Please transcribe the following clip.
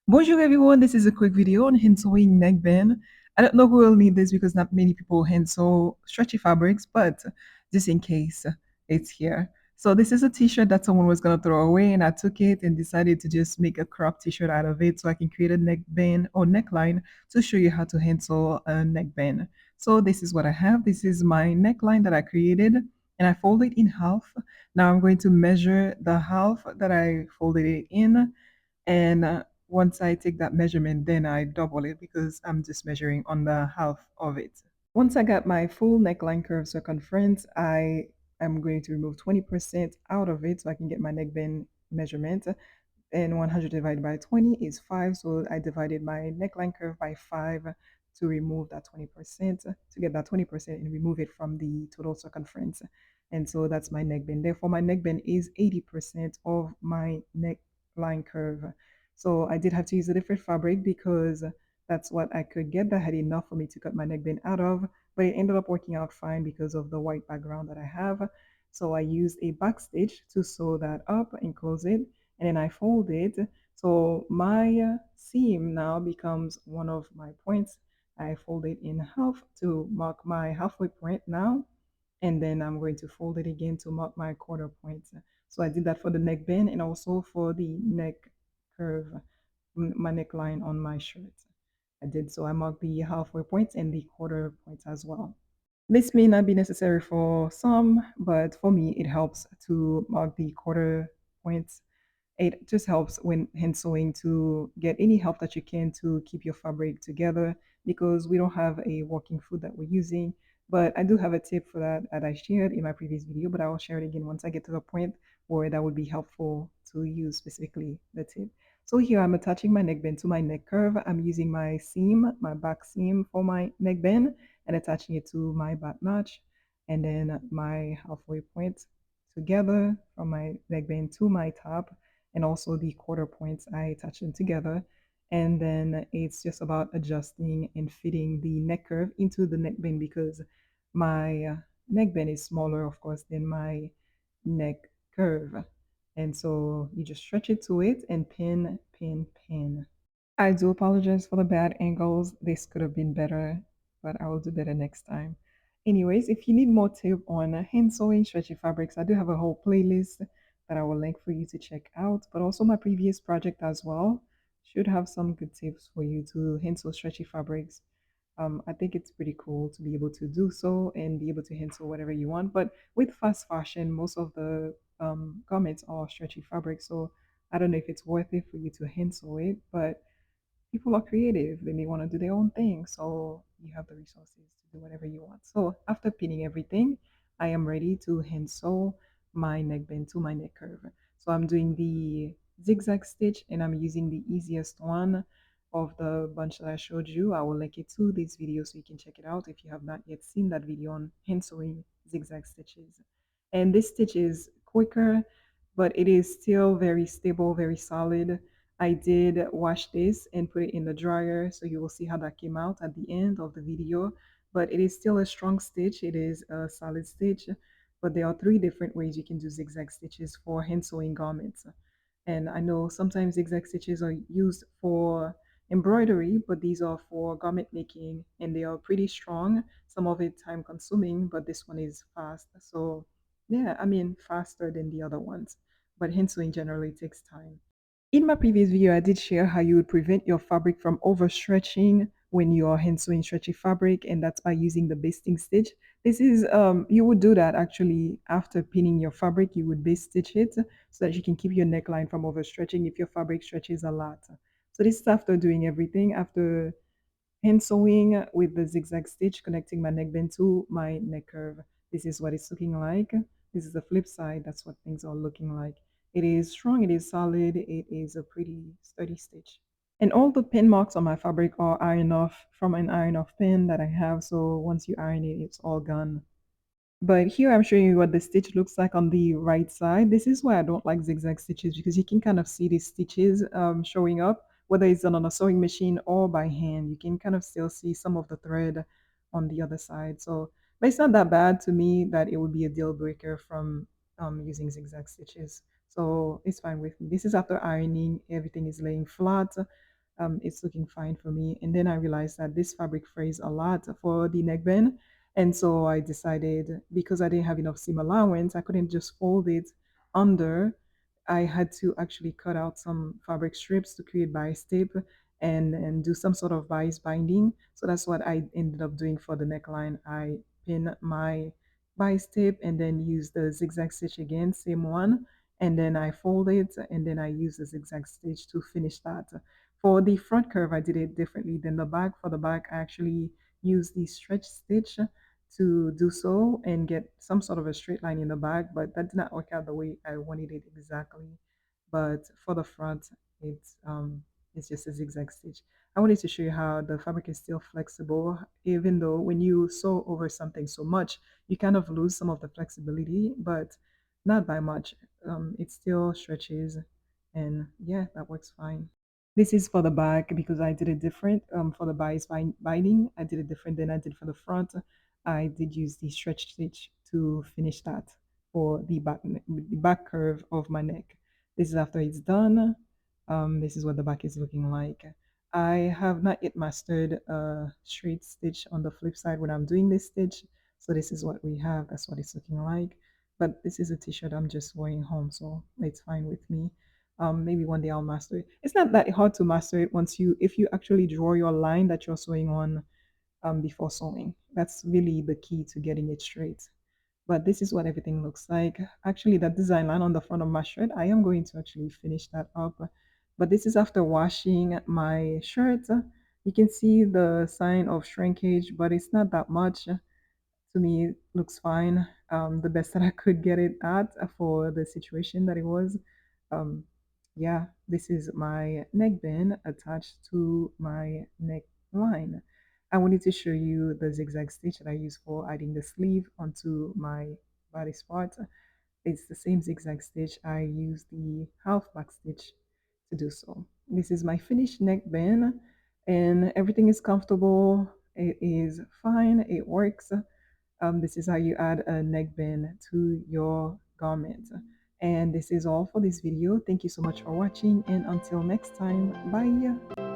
Bonjour everyone, this is a quick video on hand sewing neckband. I don't know who will need this because not many people hand sew stretchy fabrics, but just in case, it's here. So this is a t-shirt that someone was gonna throw away and I took it and decided to just make a crop t-shirt out of it so I can create a neckband or neckline to show you how to hand sew a neckband. So this is what I have. This is my neckline that I created and I fold it in half. Now I'm going to measure the half that I folded it in and once I take that measurement, then I double it because I'm just measuring on the half of it. Once I got my full neckline curve circumference, I am going to remove 20% out of it so I can get my neckband measurement. And 100 divided by 20 is 5. So I divided my neckline curve by 5 to remove that 20%, to get that 20% and remove it from the total circumference. And so that's my neckband. Therefore, my neckband is 80% of my neckline curve. So I did have to use a different fabric because that's what I could get that had enough for me to cut my neckband out of. But it ended up working out fine because of the white background that I have. So I used a back stitch to sew that up and close it, and then I fold it. So my seam now becomes one of my points. I fold it in half to mark my halfway point now, and then I'm going to fold it again to mark my quarter point. So I did that for the neckband and also for the neck curve, my neckline on my shirt. I did so I marked the halfway points and the quarter points as well. This may not be necessary for some, but for me, it helps to mark the quarter points. It just helps when hand sewing to get any help that you can to keep your fabric together because we don't have a working foot that we're using. But I do have a tip for that I shared in my previous video, but I will share it again once I get to the point where that would be helpful to use specifically the tip. So here I'm attaching my neckband to my neck curve. I'm using my seam, my back seam for my neckband and attaching it to my back notch and then my halfway point together from my neckband to my top and also the quarter points I attach them together, and then it's just about adjusting and fitting the neck curve into the neckband because my neckband is smaller of course than my neck curve, and so you just stretch it to it and pin pin pin. I do apologize for the bad angles. This could have been better, but I will do better next time. Anyways, if you need more tip on hand sewing stretchy fabrics, I do have a whole playlist that I will link for you to check out, but also my previous project as well should have some good tips for you to hand sew stretchy fabrics. I think it's pretty cool to be able to do so and be able to hand sew whatever you want. But with fast fashion, most of the garments are stretchy fabric, so I don't know if it's worth it for you to hand sew it, but people are creative. They may want to do their own thing. So you have the resources to do whatever you want. So after pinning everything, I am ready to hand sew my neckband to my neck curve. So I'm doing the zigzag stitch and I'm using the easiest one of the bunch that I showed you. I will link it to this video so you can check it out if you have not yet seen that video on hand sewing zigzag stitches. And this stitch is quicker, but it is still very stable, very solid. I did wash this and put it in the dryer, so you will see how that came out at the end of the video. But it is still a strong stitch. It is a solid stitch, but there are three different ways you can do zigzag stitches for hand sewing garments. And I know sometimes zigzag stitches are used for embroidery, but these are for garment making and they are pretty strong. Some of it time consuming, but this one is fast. So yeah, I mean faster than the other ones. But hand sewing generally takes time. In my previous video, I did share how you would prevent your fabric from overstretching when you are hand sewing stretchy fabric, and that's by using the basting stitch. This is, you would do that actually after pinning your fabric, you would base stitch it so that you can keep your neckline from overstretching if your fabric stretches a lot. So this is after doing everything, after hand sewing with the zigzag stitch, connecting my neckband to my neck curve. This is what it's looking like. This is the flip side. That's what things are looking like. It is strong, it is solid, it is a pretty sturdy stitch. And all the pin marks on my fabric are iron off from an iron off pin that I have. So once you iron it, it's all gone. But here I'm showing you what the stitch looks like on the right side. This is why I don't like zigzag stitches because you can kind of see these stitches showing up, whether it's done on a sewing machine or by hand. You can kind of still see some of the thread on the other side. So, but it's not that bad to me that it would be a deal breaker from using zigzag stitches. So it's fine with me. This is after ironing. Everything is laying flat. it's looking fine for me. And then I realized that this fabric frays a lot for the neckband. And so I decided, because I didn't have enough seam allowance, I couldn't just fold it under. I had to actually cut out some fabric strips to create bias tape and do some sort of bias binding. So that's what I ended up doing for the neckline. I pin my bias tape and then use the zigzag stitch again, same one, and then I fold it and then I use the zigzag stitch to finish that. For the front curve, I did it differently than the back. For the back, I actually used the stretch stitch to do so and get some sort of a straight line in the back, but that did not work out the way I wanted it exactly. But for the front, it's just a zigzag stitch. I wanted to show you how the fabric is still flexible, even though when you sew over something so much, you kind of lose some of the flexibility, but not by much. It still stretches, and yeah, that works fine. This is for the back because I did it different. For the binding, I did it different than I did for the front. I did use the stretch stitch to finish that for the back curve of my neck. This is after it's done. This is what the back is looking like. I have not yet mastered a straight stitch on the flip side when I'm doing this stitch. So this is what we have. That's what it's looking like. But this is a t-shirt I'm just wearing home, so it's fine with me. Maybe one day I'll master it. It's not that hard to master it once if you actually draw your line that you're sewing on before sewing. That's really the key to getting it straight. But this is what everything looks like. Actually, that design line on the front of my shirt, I am going to actually finish that up. But this is after washing my shirt. You can see the sign of shrinkage, but it's not that much. To me, it looks fine. The best that I could get it at for the situation that it was. Um, yeah, this is my neckband attached to my neckline. I wanted to show you the zigzag stitch that I use for adding the sleeve onto my body spot. It's the same zigzag stitch. I use the half back stitch to do so. This is my finished neckband, and everything is comfortable. It is fine. It works. This is how you add a neckband to your garment. And this is all for this video. Thank you so much for watching, and until next time, bye.